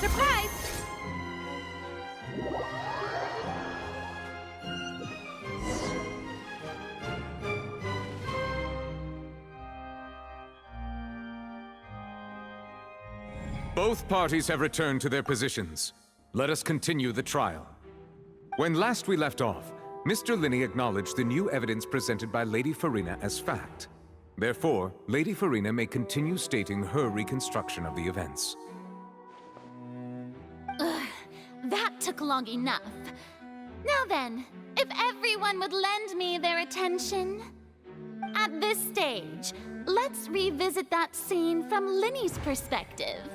Surprise! Both parties have returned to their positions. Let us continue the trial. When last we left off, Mr. Lyeny acknowledged the new evidence presented by Lady Farina as fact. Therefore, Lady Farina may continue stating her reconstruction of the events. That took long enough. Now then, if everyone would lend me their attention. At this stage, let's revisit that scene from Lyney's perspective.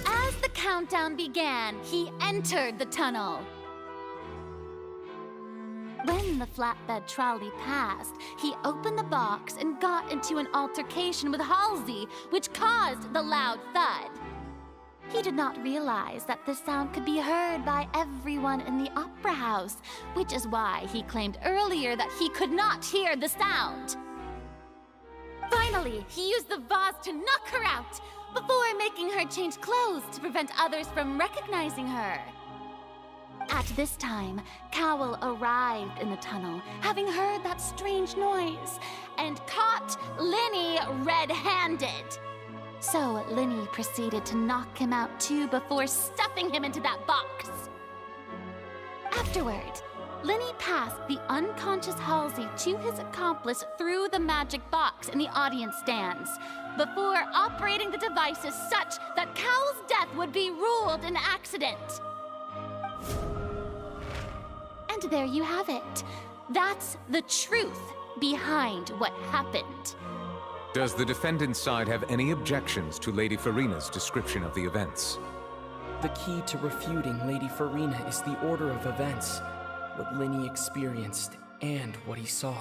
As the countdown began, he entered the tunnel. When the flatbed trolley passed, he opened the box and got into an altercation with Halsey, which caused the loud thud. He did not realize that this sound could be heard by everyone in the opera house, which is why he claimed earlier that he could not hear the sound. Finally, he used the vase to knock her out, before making her change clothes to prevent others from recognizing her. At this time, Cowell arrived in the tunnel, having heard that strange noise, and caught Lyeny red-handed. So Lyeny proceeded to knock him out too before stuffing him into that box. Afterward, Lyeny passed the unconscious Halsey to his accomplice through the magic box in the audience stands, before operating the devices such that Cowell's death would be ruled an accident. And there you have it. That's the truth behind what happened. Does the defendant's side have any objections to Lady Farina's description of the events? The key to refuting Lady Farina is the order of events, what Lyeny experienced and what he saw.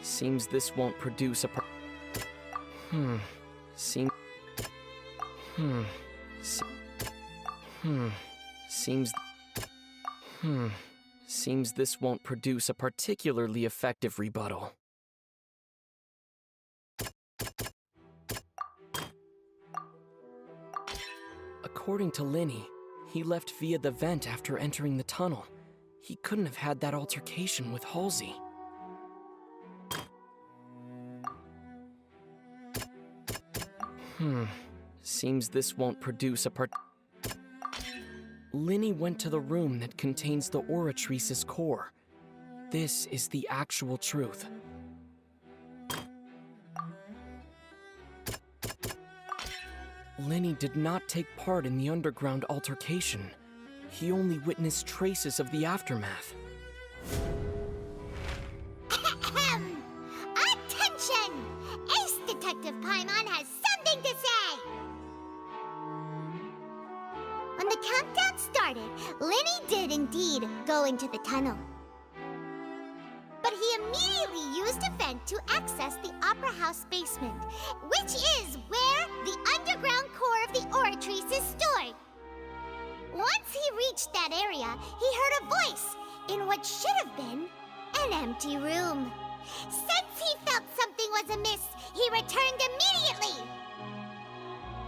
Seems this won't produce a Seems this won't produce a particularly effective rebuttal. According to Lyeny, he left via the vent after entering the tunnel. He couldn't have had that altercation with Halsey. Seems this won't produce a Lyeny went to the room that contains the Oratrice's core. This is the actual truth. Lyeny did not take part in the underground altercation. He only witnessed traces of the aftermath. Attention! Ace Detective Paimon has something to say! When the countdown started, Lyeny did indeed go into the tunnel. But he immediately used a vent to access the Opera House basement, which is where the underground core of the Oratrice is stored. Once he reached that area, he heard a voice in what should have been an empty room. Since he felt something was amiss, he returned immediately.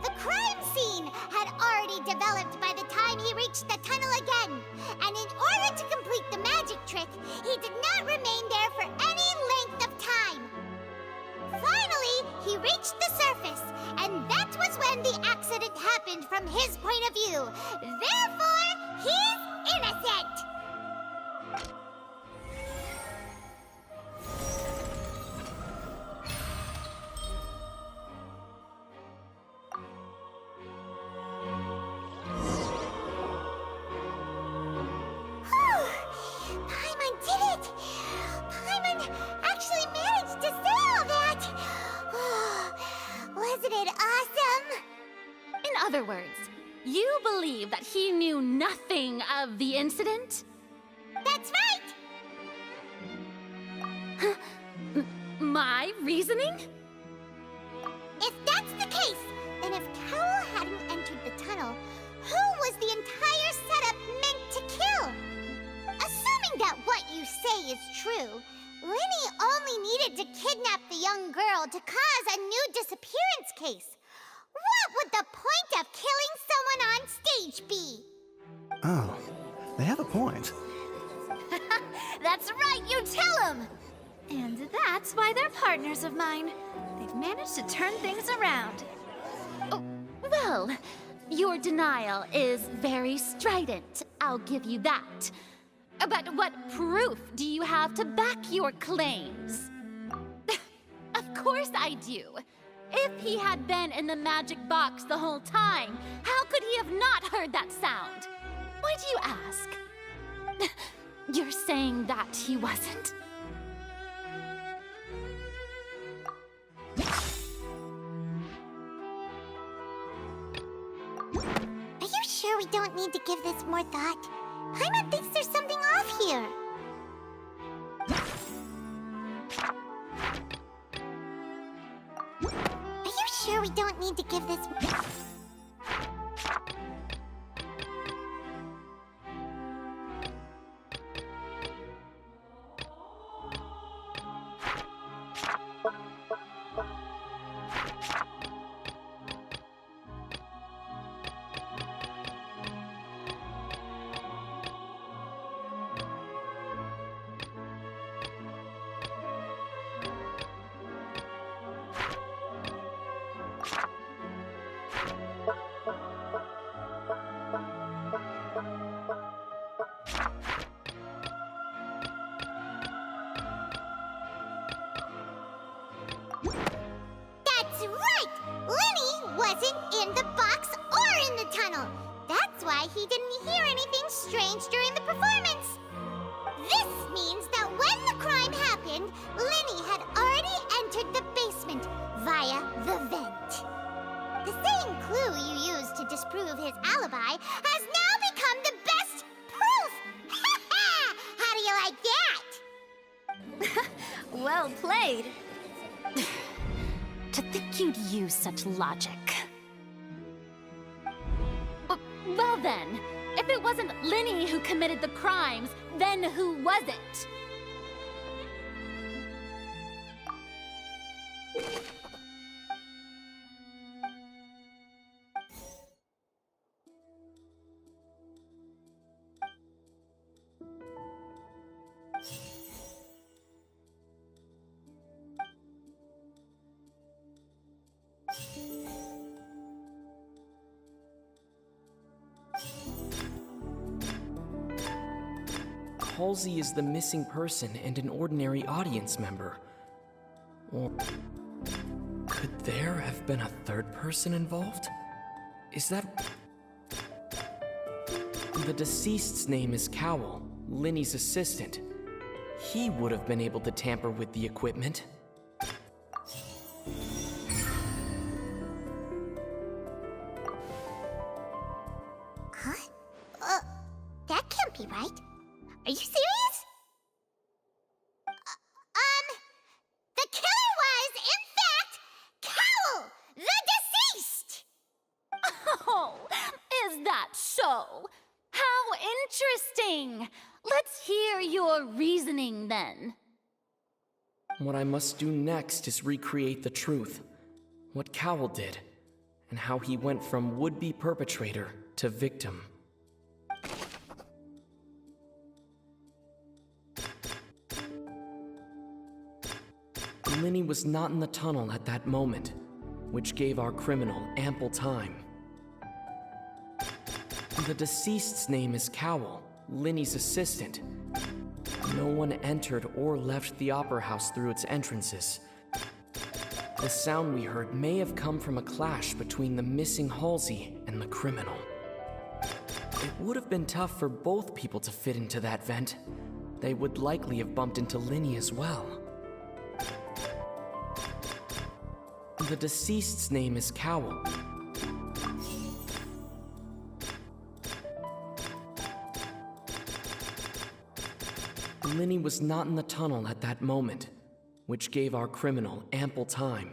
The crime scene had already developed by the time he reached the tunnel again, and in order to complete the magic trick, he did not remain there for any length of time. Finally, he reached the surface, and that was when the accident happened from his point of view. Therefore, he's innocent! Paimon did it! Paimon actually managed to say all that! Wasn't it awesome? In other words, you believe that he knew nothing of the incident? That's right! My reasoning? If that's the case, then if Cowell hadn't entered the tunnel, who was the entire setup meant to kill? Assuming that what you say is true, Lyny only needed to kidnap the young girl to cause a new disappearance case. What would the point of killing someone on stage be? Oh, they have a point. That's right, you tell him! And that's why they're partners of mine. They've managed to turn things around. Oh, well, your denial is very strident, I'll give you that. But what proof do you have to back your claims? Of course I do. If he had been in the magic box the whole time, how could he have not heard that sound? Why do you ask? You're saying that he wasn't? Are you sure we don't need to give this more thought? Paimon thinks there's something off here. Are you sure we don't need to give this... That's right! Lyny wasn't in the box or in the tunnel. That's why he didn't hear anything strange during the performance. This means that when the crime happened, Lyny had already entered the basement via the vent. The same clue you used to disprove his alibi has now become the best proof! How do you like that? Well played. To think you'd use such logic. Well then, if it wasn't Lyny who committed the crimes, then who was it? Halsey is the missing person and an ordinary audience member. Or could there have been a third person involved? Is that... The deceased's name is Cowell, Lyny's assistant. He would have been able to tamper with the equipment. Huh? That can't be right. Are you serious? The killer was, in fact, Cowell, the deceased! Oh, is that so? How interesting! Let's hear your reasoning then. What I must do next is recreate the truth. What Cowell did, and how he went from would-be perpetrator to victim. Lyny was not in the tunnel at that moment, which gave our criminal ample time. The deceased's name is Cowell, Lyny's assistant. No one entered or left the Opera House through its entrances. The sound we heard may have come from a clash between the missing Halsey and the criminal. It would have been tough for both people to fit into that vent. They would likely have bumped into Lyny as well. The deceased's name is Cowell. Lyny was not in the tunnel at that moment, which gave our criminal ample time.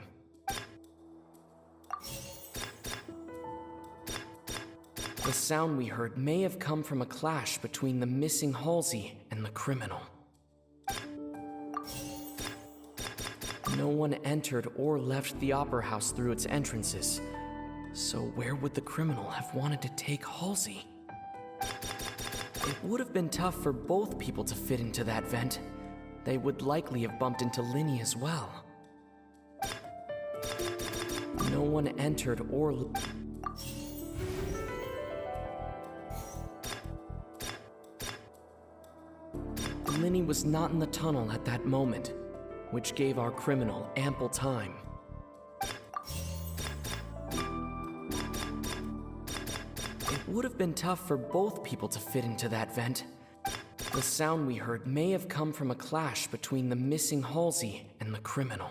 The sound we heard may have come from a clash between the missing Halsey and the criminal. No one entered or left the Opera House through its entrances, so where would the criminal have wanted to take Halsey? It would have been tough for both people to fit into that vent. They would likely have bumped into Lyny as well. No one entered or... Lyny was not in the tunnel at that moment, which gave our criminal ample time. It would have been tough for both people to fit into that vent. The sound we heard may have come from a clash between the missing Halsey and the criminal.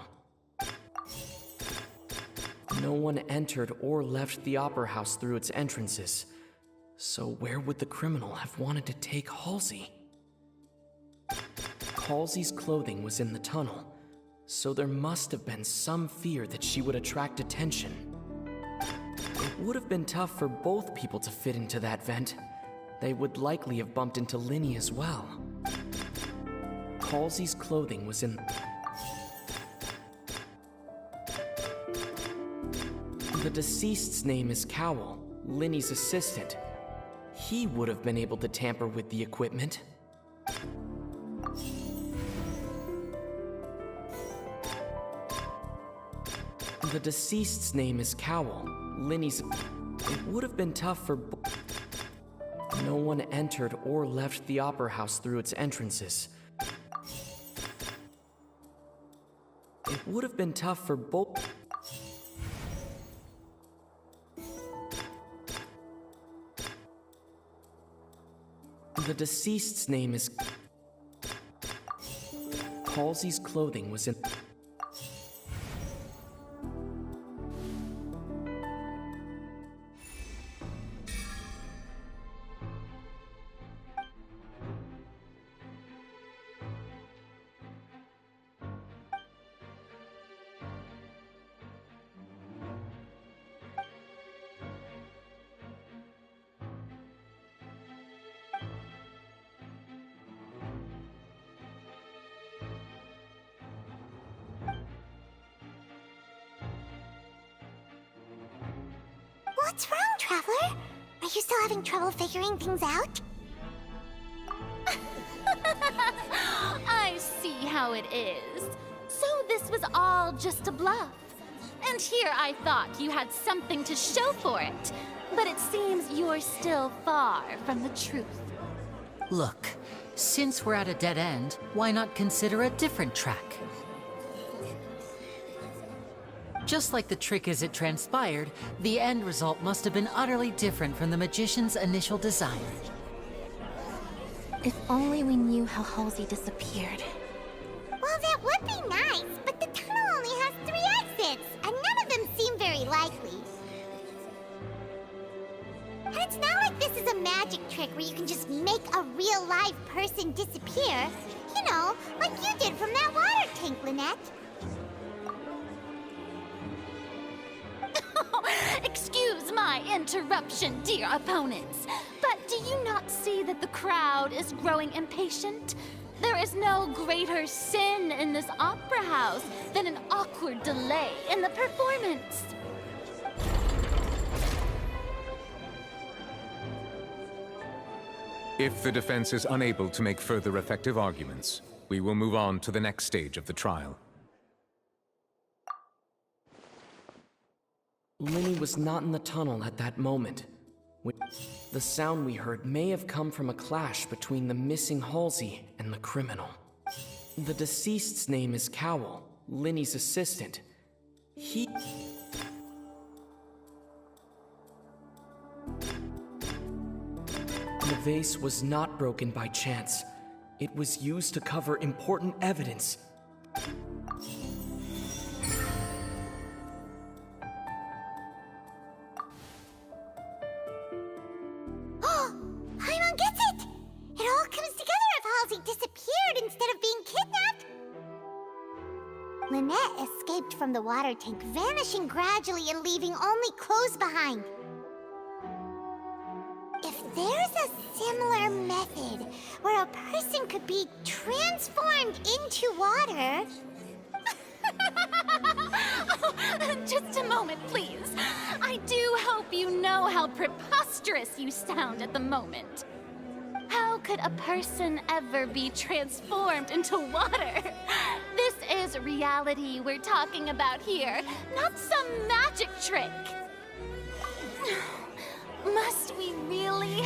No one entered or left the Opera House through its entrances, so where would the criminal have wanted to take Halsey? Halsey's clothing was in the tunnel, so there must have been some fear that she would attract attention. It would have been tough for both people to fit into that vent. They would likely have bumped into Lyny as well. Halsey's clothing was in... The deceased's name is Cowell, Lyny's assistant. He would have been able to tamper with the equipment. The deceased's name is Cowell, Lyny's... It would have been tough for... No one entered or left the Opera House through its entrances. It would have been tough for both... The deceased's name is... Halsey's clothing was in... What's wrong, Traveler? Are you still having trouble figuring things out? I see how it is. So this was all just a bluff. And here I thought you had something to show for it. But it seems you're still far from the truth. Look, since we're at a dead end, why not consider a different track? Just like the trick as it transpired, the end result must have been utterly different from the magician's initial design. If only we knew how Halsey disappeared. Well, that would be nice, but the tunnel only has 3 exits, and none of them seem very likely. And it's not like this is a magic trick where you can just make a real live person disappear. You know, like you did from that water tank, Lynette. Excuse my interruption, dear opponents, but do you not see that the crowd is growing impatient? There is no greater sin in this opera house than an awkward delay in the performance. If the defense is unable to make further effective arguments, we will move on to the next stage of the trial. Lyny was not in the tunnel at that moment. The sound we heard may have come from a clash between the missing Halsey and the criminal. The deceased's name is Cowell, Lyny's assistant. The vase was not broken by chance. It was used to cover important evidence. Paimon gets it! It all comes together if Halsey disappeared Lynette escaped from the water tank, vanishing gradually and leaving only clothes behind. If there's a similar method where a person could be transformed into water... Just a moment, please. I do hope you know how preposterous you sound at the moment. How could a person ever be transformed into water? This is reality we're talking about here, not some magic trick. Must we really?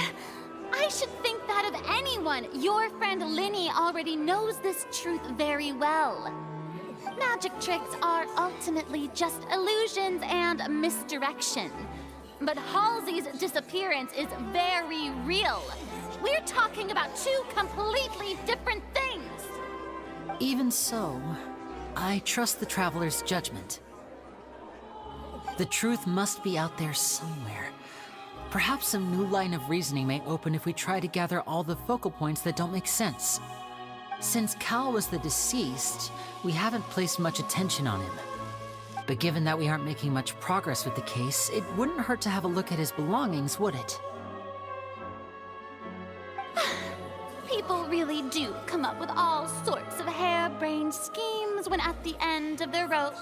I should think that of anyone. Your friend Lyeny already knows this truth very well. Magic tricks are ultimately just illusions and misdirection. But Halsey's disappearance is very real. We're talking about two completely different things. Even so, I trust the Traveler's judgment. The truth must be out there somewhere. Perhaps some new line of reasoning may open if we try to gather all the focal points that don't make sense. Since Cal was the deceased, we haven't placed much attention on him. But given that we aren't making much progress with the case, it wouldn't hurt to have a look at his belongings, would it? People really do come up with all sorts of harebrained schemes when at the end of their rope.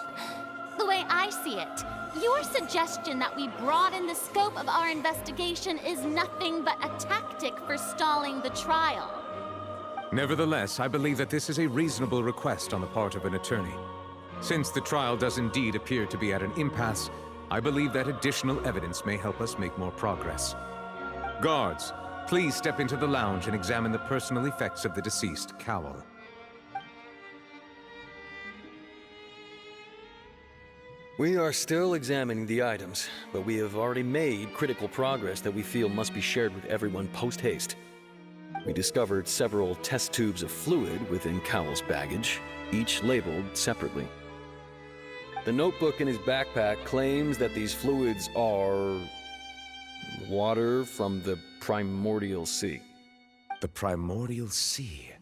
The way I see it, your suggestion that we broaden the scope of our investigation is nothing but a tactic for stalling the trial. Nevertheless, I believe that this is a reasonable request on the part of an attorney. Since the trial does indeed appear to be at an impasse, I believe that additional evidence may help us make more progress. Guards, please step into the lounge and examine the personal effects of the deceased Cowell. We are still examining the items, but we have already made critical progress that we feel must be shared with everyone post-haste. We discovered several test tubes of fluid within Cowell's baggage, each labeled separately. The notebook in his backpack claims that these fluids are... water from the primordial sea. The primordial sea.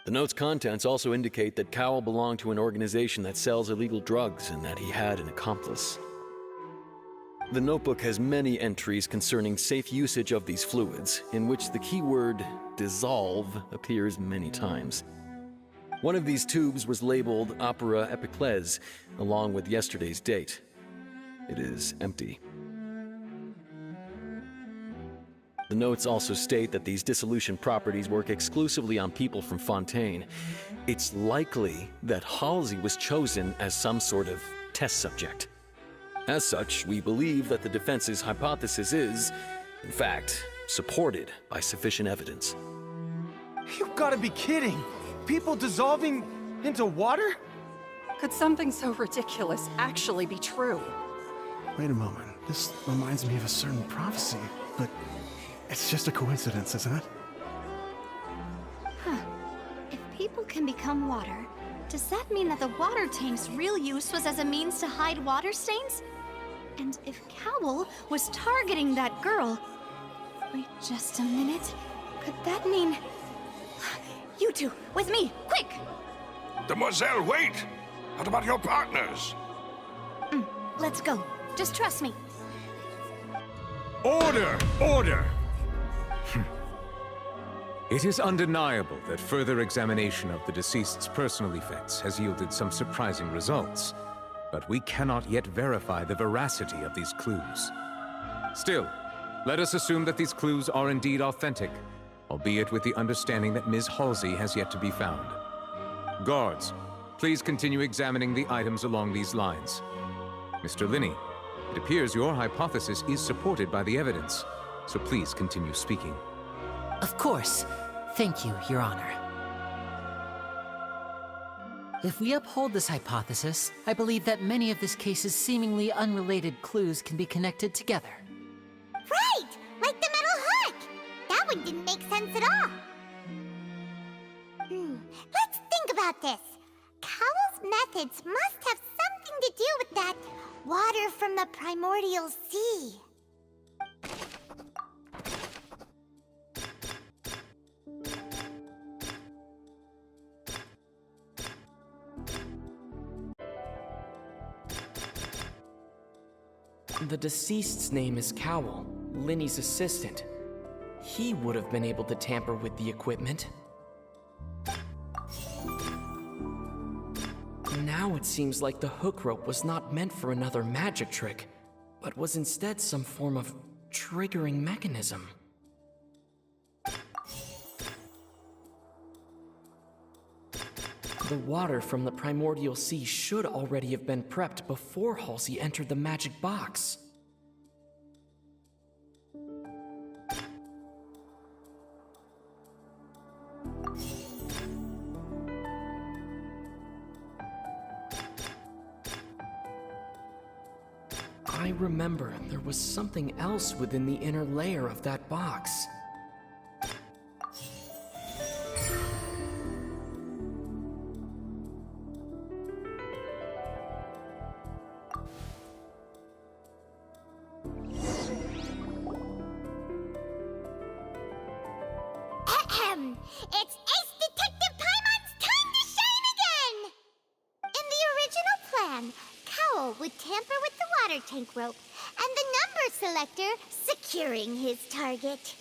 The note's contents also indicate that Cowell belonged to an organization that sells illegal drugs and that he had an accomplice. The notebook has many entries concerning safe usage of these fluids, in which the keyword dissolve appears many times. One of these tubes was labeled Opera Epiclese, along with yesterday's date. It is empty. The notes also state that these dissolution properties work exclusively on people from Fontaine. It's likely that Halsey was chosen as some sort of test subject. As such, we believe that the defense's hypothesis is, in fact, supported by sufficient evidence. You've got to be kidding! People dissolving into water? Could something so ridiculous actually be true? Wait a moment. This reminds me of a certain prophecy, but it's just a coincidence, isn't it? Huh. If people can become water, does that mean that the water tank's real use was as a means to hide water stains? And if Cowell was targeting that girl... Wait just a minute. Could that mean... You two, with me, quick! Demoiselle, wait! What about your partners? Let's go. Just trust me. Order! Order! It is undeniable that further examination of the deceased's personal effects has yielded some surprising results, but we cannot yet verify the veracity of these clues. Still, let us assume that these clues are indeed authentic, albeit with the understanding that Ms. Halsey has yet to be found. Guards, please continue examining the items along these lines. Mr. Lyeny, it appears your hypothesis is supported by the evidence, so please continue speaking. Of course. Thank you, Your Honor. If we uphold this hypothesis, I believe that many of this case's seemingly unrelated clues can be connected together. Right! Like the metal hook! That one didn't make sense at all. Let's think about this. Cowell's methods must have something to do with that water from the primordial sea. The deceased's name is Cowell, Lyny's assistant. He would have been able to tamper with the equipment. Now it seems like the hook rope was not meant for another magic trick, but was instead some form of triggering mechanism. The water from the primordial sea should already have been prepped before Halsey entered the magic box. I remember there was something else within the inner layer of that box. It's Ace Detective Paimon's time to shine again! In the original plan, Cowell would tamper with the water tank rope and the number selector securing his target.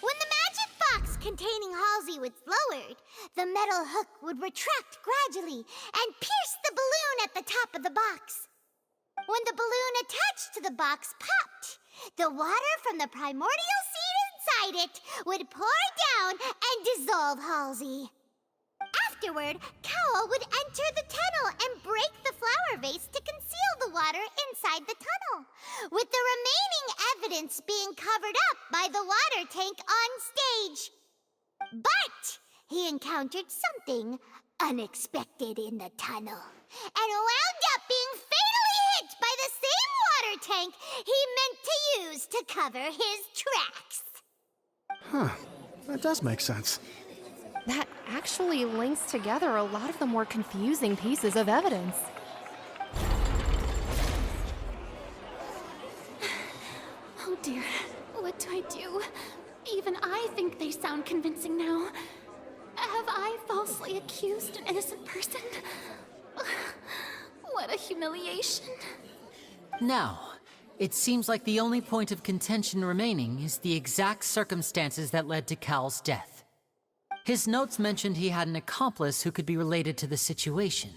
When the magic box containing Halsey was lowered, the metal hook would retract gradually and pierce the balloon at the top of the box. When the balloon attached to the box popped, the water from the primordial seed inside it would pour down and dissolve Halsey. Afterward, Cowell would enter the tunnel and break the flower vase to conceal the water inside the tunnel, with the remaining evidence being covered up by the water tank on stage. But he encountered something unexpected in the tunnel and wound up being fatally hit by the same water tank he meant to use to cover his tracks. Huh. That does make sense. That actually links together a lot of the more confusing pieces of evidence. Oh dear, what do I do? Even I think they sound convincing now. Have I falsely accused an innocent person? What a humiliation. Now, it seems like the only point of contention remaining is the exact circumstances that led to Cal's death. His notes mentioned he had an accomplice who could be related to the situation.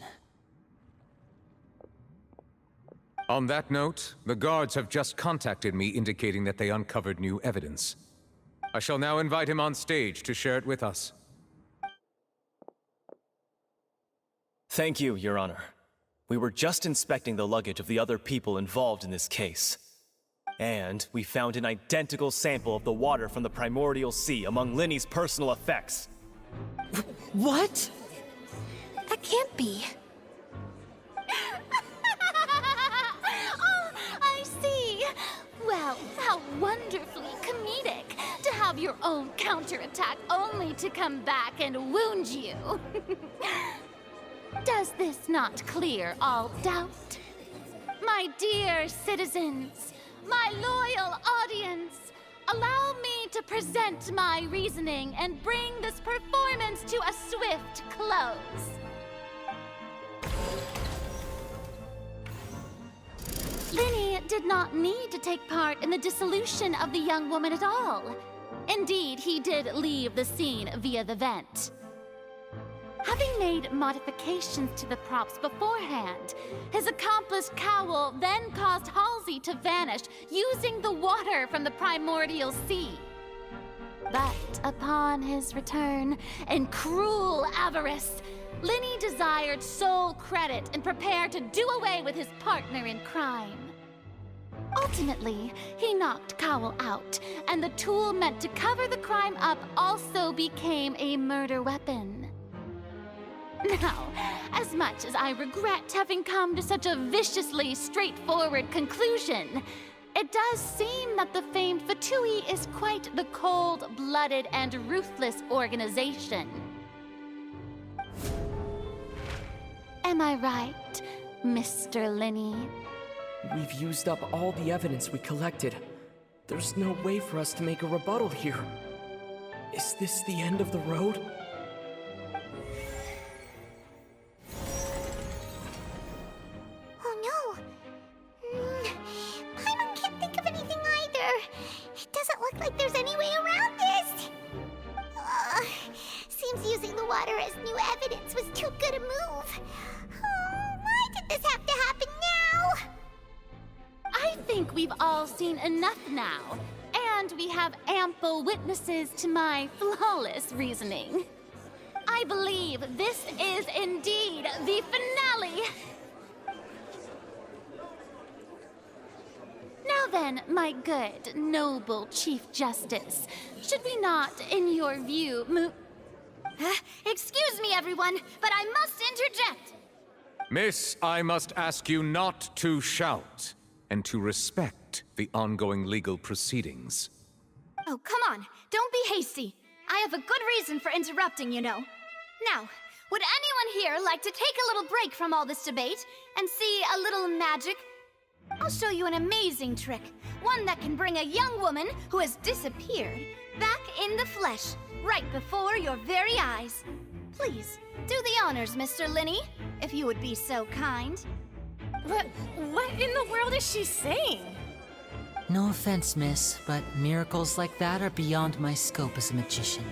On that note, the guards have just contacted me indicating that they uncovered new evidence. I shall now invite him on stage to share it with us. Thank you, Your Honor. We were just inspecting the luggage of the other people involved in this case. And we found an identical sample of the water from the primordial sea among Lyny's personal effects. What? That can't be. Oh, I see. Well, how wonderfully comedic to have your own counterattack only to come back and wound you. Does this not clear all doubt? My dear citizens, my loyal audience, allow me to present my reasoning and bring this performance to a swift close. Lyny did not need to take part in the dissolution of the young woman at all. Indeed, he did leave the scene via the vent. Having made modifications to the props beforehand, his accomplice Cowell then caused Halsey to vanish using the water from the primordial sea. But upon his return, in cruel avarice, Lyny desired sole credit and prepared to do away with his partner in crime. Ultimately, he knocked Cowell out, and the tool meant to cover the crime up also became a murder weapon. Now, as much as I regret having come to such a viciously straightforward conclusion, it does seem that the famed Fatui is quite the cold-blooded and ruthless organization. Am I right, Mr. Lyny? We've used up all the evidence we collected. There's no way for us to make a rebuttal here. Is this the end of the road? Oh no! doesn't look like there's any way around this. Seems using the water as new evidence was too good a move. Why did this have to happen now? I think we've all seen enough now, and we have ample witnesses to my flawless reasoning. I believe this is indeed the finale. Now then, my good, noble Chief Justice, should we not, in your view, move... Excuse me, everyone, but I must interject. Miss, I must ask you not to shout, and to respect the ongoing legal proceedings. Oh, come on. Don't be hasty. I have a good reason for interrupting, you know. Now, would anyone here like to take a little break from all this debate and see a little magic? I'll show you an amazing trick. One that can bring a young woman who has disappeared back in the flesh, right before your very eyes. Please, do the honors, Mr. Lyeny, if you would be so kind. What in the world is she saying? No offense, miss, but miracles like that are beyond my scope as a magician.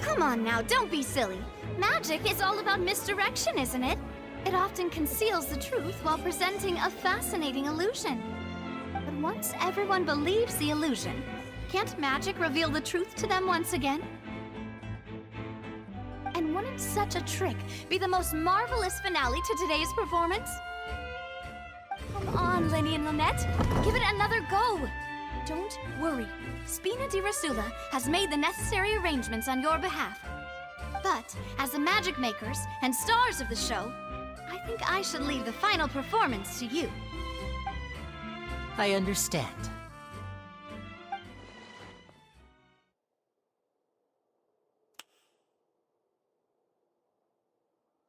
Come on now, don't be silly. Magic is all about misdirection, isn't it? It often conceals the truth while presenting a fascinating illusion. But once everyone believes the illusion, can't magic reveal the truth to them once again? And wouldn't such a trick be the most marvelous finale to today's performance? Come on, Lyeny and Lynette. Give it another go. Don't worry. Spina di Rasula has made the necessary arrangements on your behalf. But, as the magic makers and stars of the show, I think I should leave the final performance to you. I understand.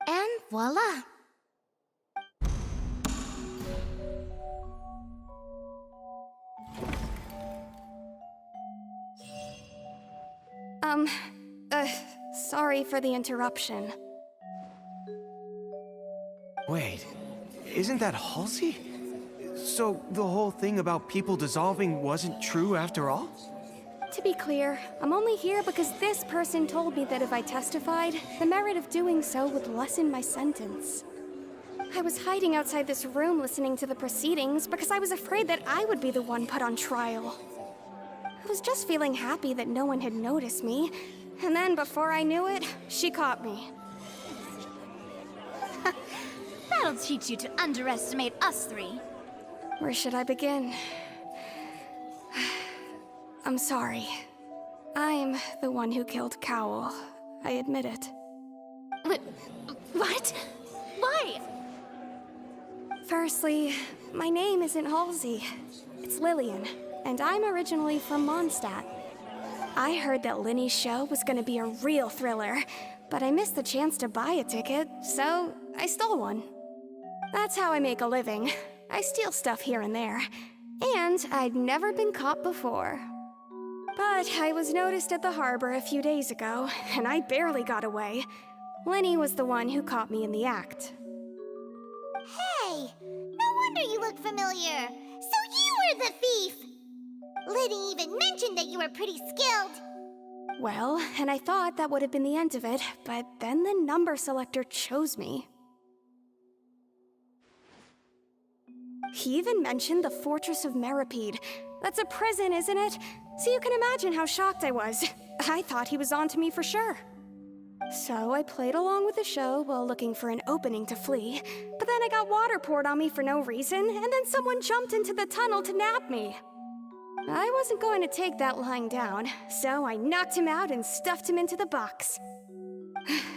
And voila! Sorry for the interruption. Wait, isn't that Halsey? So the whole thing about people dissolving wasn't true after all? To be clear, I'm only here because this person told me that if I testified, the merit of doing so would lessen my sentence. I was hiding outside this room listening to the proceedings because I was afraid that I would be the one put on trial. I was just feeling happy that no one had noticed me, and then before I knew it, she caught me. That'll teach you to underestimate us three. Where should I begin? I'm sorry. I'm the one who killed Cowell. I admit it. What? Why? Firstly, my name isn't Halsey. It's Lillian, and I'm originally from Mondstadt. I heard that Lyney's show was gonna be a real thriller, but I missed the chance to buy a ticket, so I stole one. That's how I make a living. I steal stuff here and there, and I'd never been caught before. But I was noticed at the harbor a few days ago, and I barely got away. Lyeny was the one who caught me in the act. Hey, no wonder you look familiar. So you were the thief! Lyny even mentioned that you were pretty skilled. Well, and I thought that would have been the end of it, but then the number selector chose me. He even mentioned the Fortress of Meripede. That's a prison, isn't it? So you can imagine how shocked I was. I thought he was onto me for sure. So I played along with the show while looking for an opening to flee, but then I got water poured on me for no reason, and then someone jumped into the tunnel to nab me. I wasn't going to take that lying down, so I knocked him out and stuffed him into the box.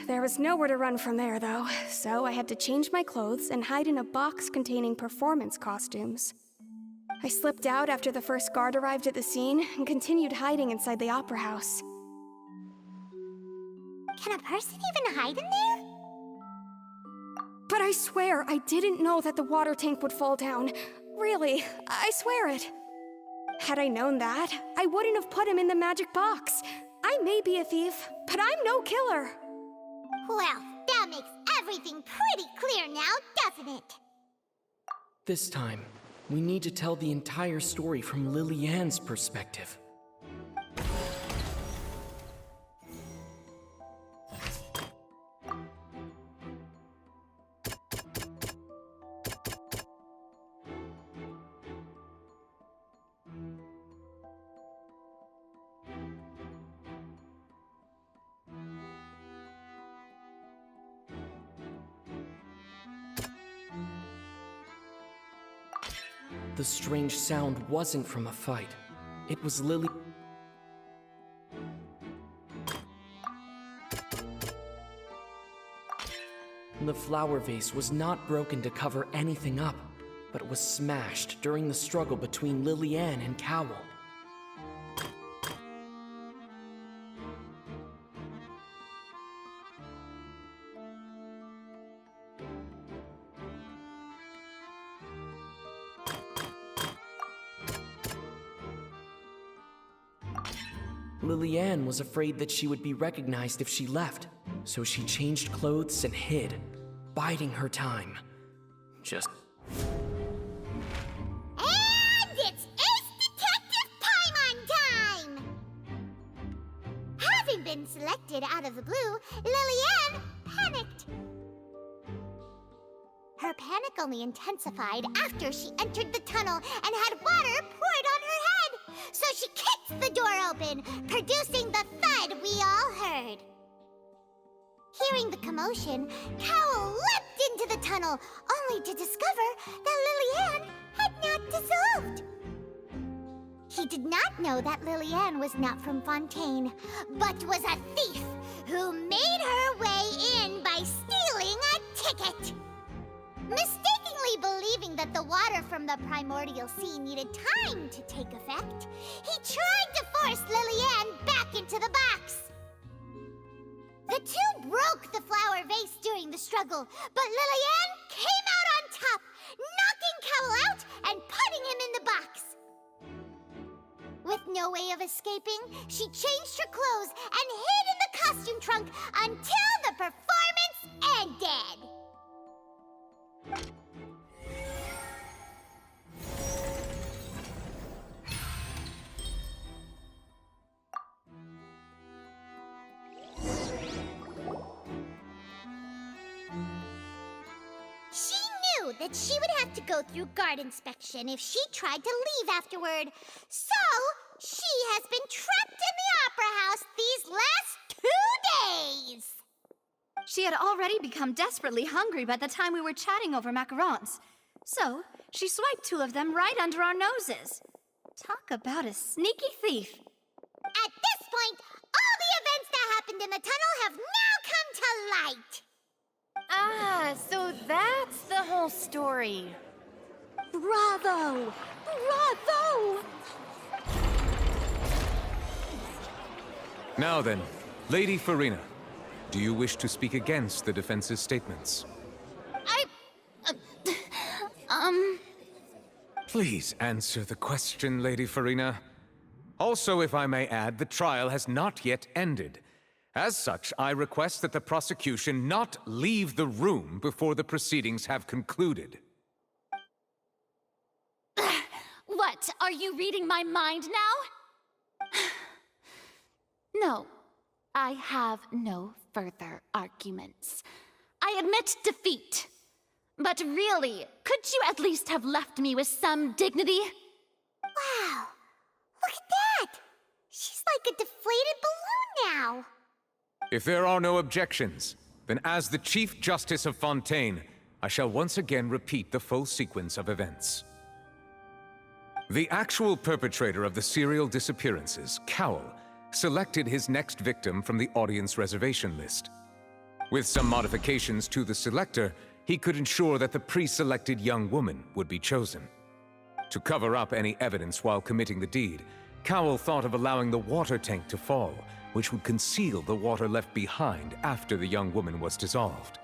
There was nowhere to run from there, though, so I had to change my clothes and hide in a box containing performance costumes. I slipped out after the first guard arrived at the scene and continued hiding inside the opera house. Can a person even hide in there? But I swear I didn't know that the water tank would fall down. Really, I swear it. Had I known that, I wouldn't have put him in the magic box. I may be a thief, but I'm no killer. Well, that makes everything pretty clear now, doesn't it? This time, we need to tell the entire story from Lilyan's perspective. The strange sound wasn't from a fight. It was Lily. The flower vase was not broken to cover anything up, but was smashed during the struggle between Lilyan and Cowl. Lilyan was afraid that she would be recognized if she left, so she changed clothes and hid, biding her time. Just... And it's Ace Detective Paimon time! Having been selected out of the blue, Lilyan panicked. Her panic only intensified after she entered the tunnel and had water poured on her head. So she kicked the door open, producing the thud we all heard. Hearing the commotion, Cowl leapt into the tunnel, only to discover that Lilyan had not dissolved. He did not know that Lilyan was not from Fontaine, but was a thief who made her way in by stealing a ticket. Mistakenly believing that the water from the primordial sea needed time to take effect, he tried to force Lilyan back into the box. The two broke the flower vase during the struggle, but Lilyan came out on top, knocking Cowl out and putting him in the box. With no way of escaping, she changed her clothes and hid in the costume trunk until the performance ended. She knew that she would have to go through guard inspection if she tried to leave afterward. So, she has been trapped in the Opera House these last 2 days. She had already become desperately hungry by the time we were chatting over macarons. So, she swiped 2 of them right under our noses. Talk about a sneaky thief. At this point, all the events that happened in the tunnel have now come to light. Ah, so that's the whole story. Bravo! Bravo! Now then, Lady Farina, do you wish to speak against the defense's statements? Please answer the question, Lady Farina. Also, if I may add, the trial has not yet ended. As such, I request that the prosecution not leave the room before the proceedings have concluded. What, are you reading my mind now? No, I have no further arguments. I admit defeat. But really, could you at least have left me with some dignity? Wow, look at that! She's like a deflated balloon now. If there are no objections, then as the Chief Justice of Fontaine, I shall once again repeat the full sequence of events. The actual perpetrator of the serial disappearances, Cowl, selected his next victim from the audience reservation list. With some modifications to the selector, he could ensure that the pre-selected young woman would be chosen. To cover up any evidence while committing the deed, Cowl thought of allowing the water tank to fall, which would conceal the water left behind after the young woman was dissolved.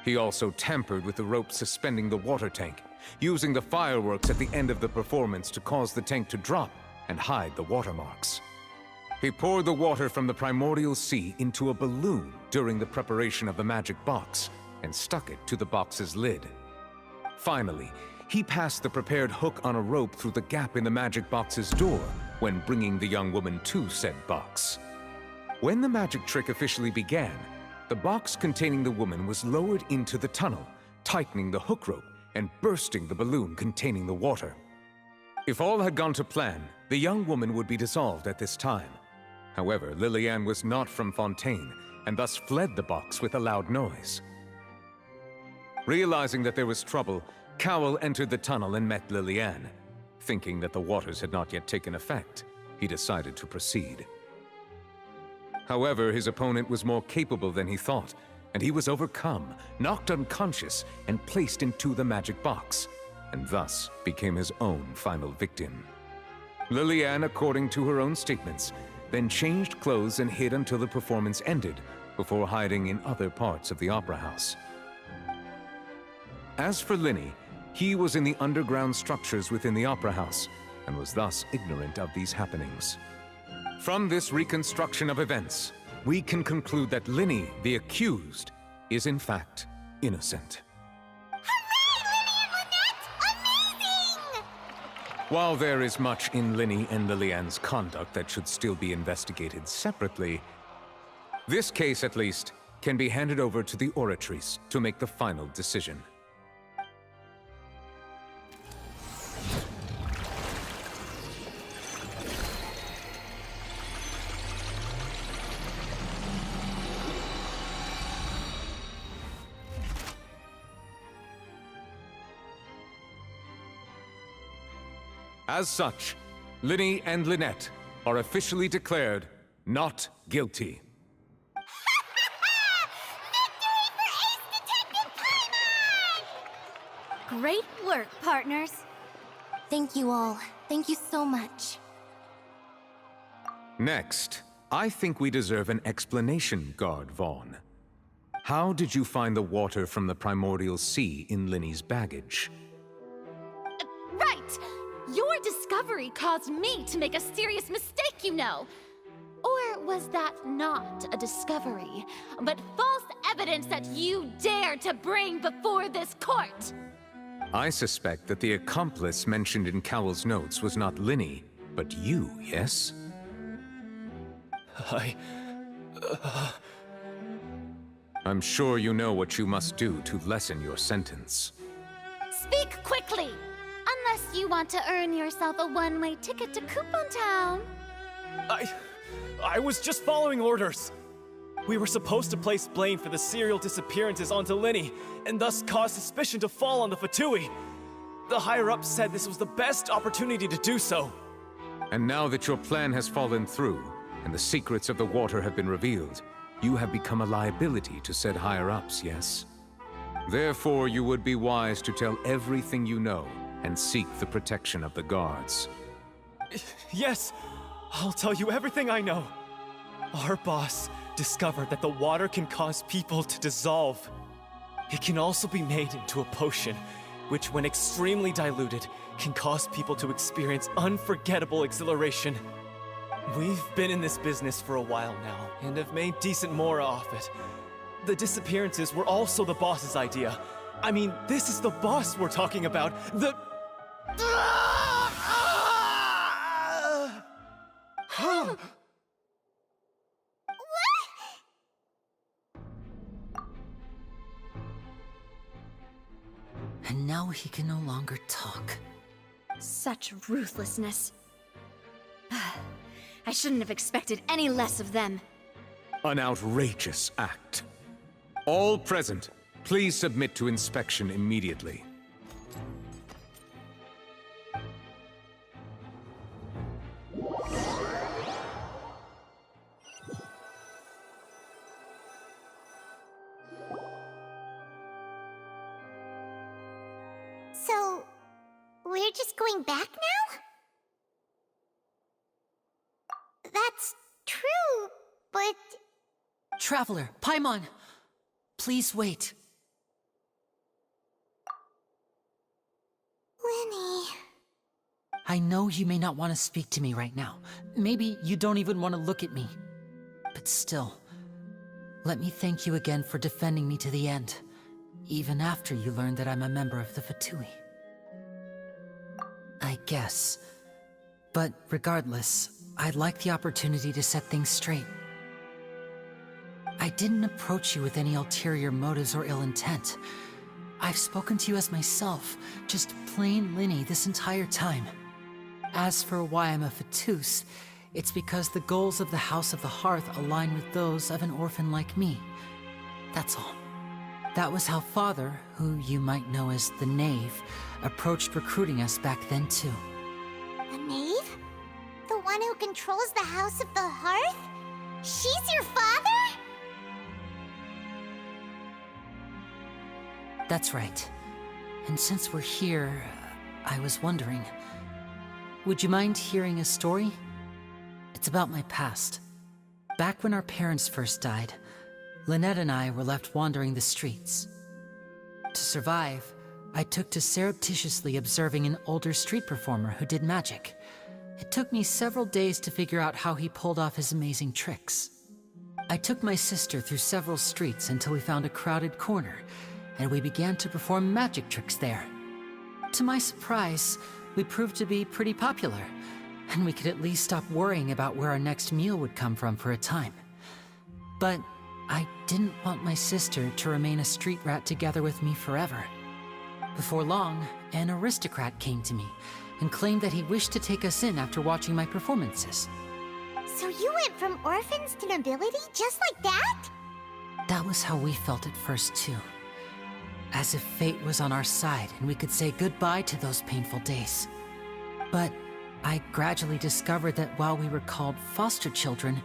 He also tampered with the rope suspending the water tank, using the fireworks at the end of the performance to cause the tank to drop and hide the watermarks. He poured the water from the primordial sea into a balloon during the preparation of the magic box and stuck it to the box's lid. Finally, he passed the prepared hook on a rope through the gap in the magic box's door when bringing the young woman to said box. When the magic trick officially began, the box containing the woman was lowered into the tunnel, tightening the hook rope and bursting the balloon containing the water. If all had gone to plan, the young woman would be dissolved at this time. However, Lillian was not from Fontaine, and thus fled the box with a loud noise. Realizing that there was trouble, Cowell entered the tunnel and met Lillian. Thinking that the waters had not yet taken effect, he decided to proceed. However, his opponent was more capable than he thought, and he was overcome, knocked unconscious, and placed into the magic box, and thus became his own final victim. Lillian, according to her own statements, then changed clothes and hid until the performance ended, before hiding in other parts of the opera house. As for Lyeny, he was in the underground structures within the opera house, and was thus ignorant of these happenings. From this reconstruction of events, we can conclude that Lyeny, the accused, is in fact innocent. While there is much in Lyeny and Lillian's conduct that should still be investigated separately, this case, at least, can be handed over to the Oratrice to make the final decision. As such, Lyeny and Lynette are officially declared not guilty. Great work, partners. Thank you all. Thank you so much. Next, I think we deserve an explanation, Guard Vaughn. How did you find the water from the primordial sea in Lyney's baggage? Right! Your discovery caused me to make a serious mistake, you know. Or was that not a discovery, but false evidence that you dared to bring before this court? I suspect that the accomplice mentioned in Cowell's notes was not Lyeny, but you, yes? I'm sure you know what you must do to lessen your sentence. Speak quickly! Unless you want to earn yourself a one-way ticket to Coupon Town. I was just following orders. We were supposed to place blame for the serial disappearances onto Lyeny, and thus cause suspicion to fall on the Fatui. The higher-ups said this was the best opportunity to do so. And now that your plan has fallen through, and the secrets of the water have been revealed, you have become a liability to said higher-ups, yes? Therefore, you would be wise to tell everything you know, and seek the protection of the guards. Yes, I'll tell you everything I know. Our boss discovered that the water can cause people to dissolve. It can also be made into a potion, which when extremely diluted, can cause people to experience unforgettable exhilaration. We've been in this business for a while now, and have made decent more off it. The disappearances were also the boss's idea. I mean, this is the boss we're talking about. And now he can no longer talk. Such ruthlessness. I shouldn't have expected any less of them. An outrageous act. All present, please submit to inspection immediately. So, we're just going back now? That's true, but... Traveler, Paimon, please wait. Lyeny... I know you may not want to speak to me right now. Maybe you don't even want to look at me. But still, let me thank you again for defending me to the end, even after you learned that I'm a member of the Fatui. I guess. But regardless, I'd like the opportunity to set things straight. I didn't approach you with any ulterior motives or ill intent. I've spoken to you as myself, just plain Lyeny this entire time. As for why I'm a Fatus, it's because the goals of the House of the Hearth align with those of an orphan like me. That's all. That was how Father, who you might know as the Knave, approached recruiting us back then too. The Knave? The one who controls the House of the Hearth? She's your father? That's right. And since we're here, I was wondering, would you mind hearing a story? It's about my past. Back when our parents first died, Lynette and I were left wandering the streets. To survive, I took to surreptitiously observing an older street performer who did magic. It took me several days to figure out how he pulled off his amazing tricks. I took my sister through several streets until we found a crowded corner, and we began to perform magic tricks there. To my surprise, we proved to be pretty popular, and we could at least stop worrying about where our next meal would come from for a time. But I didn't want my sister to remain a street rat together with me forever. Before long, an aristocrat came to me and claimed that he wished to take us in after watching my performances. So you went from orphans to nobility just like that? That was how we felt at first too. As if fate was on our side and we could say goodbye to those painful days. But I gradually discovered that while we were called foster children,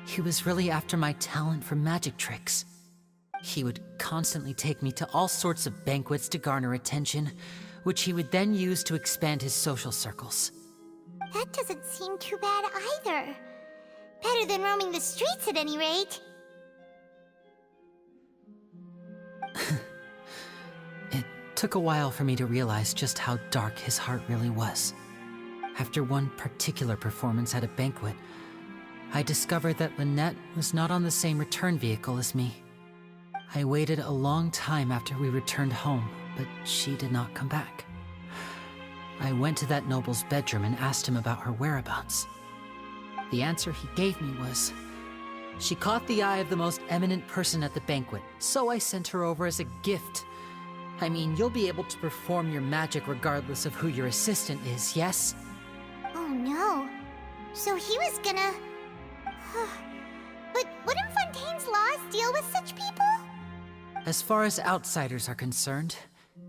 he was really after my talent for magic tricks. He would constantly take me to all sorts of banquets to garner attention, which he would then use to expand his social circles. That doesn't seem too bad either. Better than roaming the streets at any rate. It took a while for me to realize just how dark his heart really was. After one particular performance at a banquet, I discovered that Lynette was not on the same return vehicle as me. I waited a long time after we returned home, but she did not come back. I went to that noble's bedroom and asked him about her whereabouts. The answer he gave me was, she caught the eye of the most eminent person at the banquet, so I sent her over as a gift. I mean, you'll be able to perform your magic regardless of who your assistant is, yes? Oh no. So he was gonna... But wouldn't Fontaine's laws deal with such people? As far as outsiders are concerned,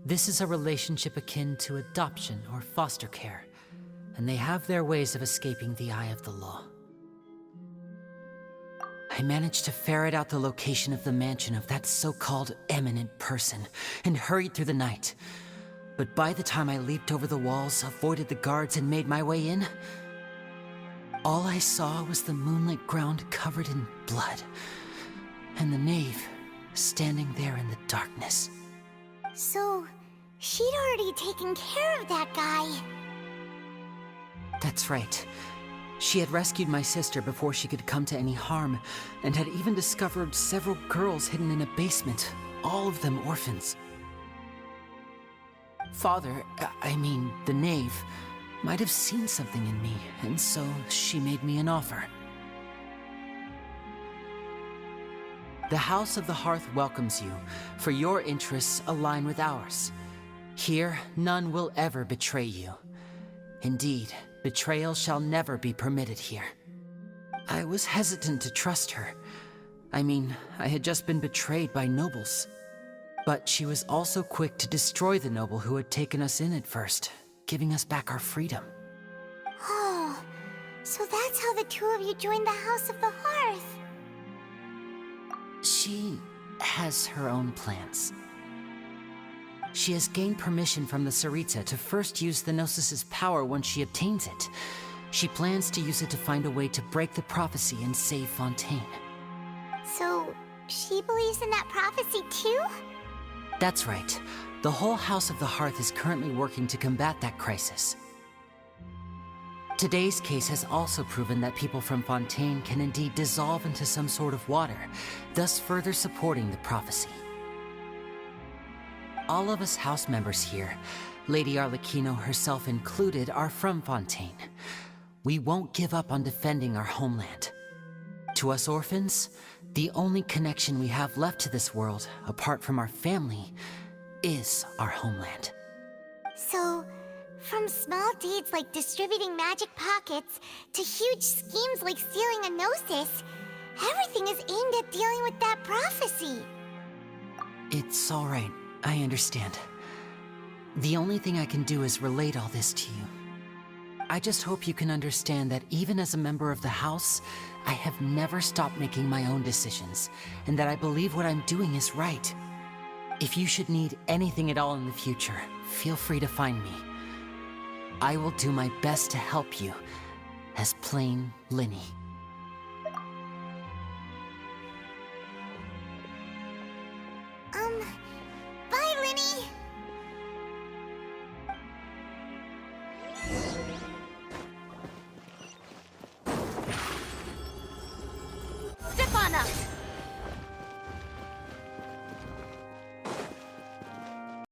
this is a relationship akin to adoption or foster care, and they have their ways of escaping the eye of the law. I managed to ferret out the location of the mansion of that so-called eminent person and hurried through the night. But by the time I leaped over the walls, avoided the guards, and made my way in, all I saw was the moonlit ground covered in blood, and the Knave standing there in the darkness. So, she'd already taken care of that guy. That's right. She had rescued my sister before she could come to any harm, and had even discovered several girls hidden in a basement, all of them orphans. Father, I mean, the Knave, might have seen something in me, and so she made me an offer. The House of the Hearth welcomes you, for your interests align with ours. Here, none will ever betray you. Indeed, betrayal shall never be permitted here. I was hesitant to trust her. I mean, I had just been betrayed by nobles. But she was also quick to destroy the noble who had taken us in at first, giving us back our freedom. Oh, so that's how the two of you joined the House of the Hearth. She has her own plans. She has gained permission from the Tsaritsa to first use the Gnosis' power once she obtains it. She plans to use it to find a way to break the prophecy and save Fontaine. So, she believes in that prophecy too? That's right. The whole House of the Hearth is currently working to combat that crisis. Today's case has also proven that people from Fontaine can indeed dissolve into some sort of water, thus further supporting the prophecy. All of us house members here Lady Arlecchino herself included, are from Fontaine. We won't give up on defending our homeland. To us orphans, the only connection we have left to this world, apart from our family, is our homeland. So, from small deeds like distributing magic pockets to huge schemes like stealing a Gnosis, everything is aimed at dealing with that prophecy. It's all right. I understand. The only thing I can do is relate all this to you. I just hope you can understand that even as a member of the House, I have never stopped making my own decisions, and that I believe what I'm doing is right. If you should need anything at all in the future, feel free to find me. I will do my best to help you, as plain Lyeny. Bye, Lyeny! Step on up!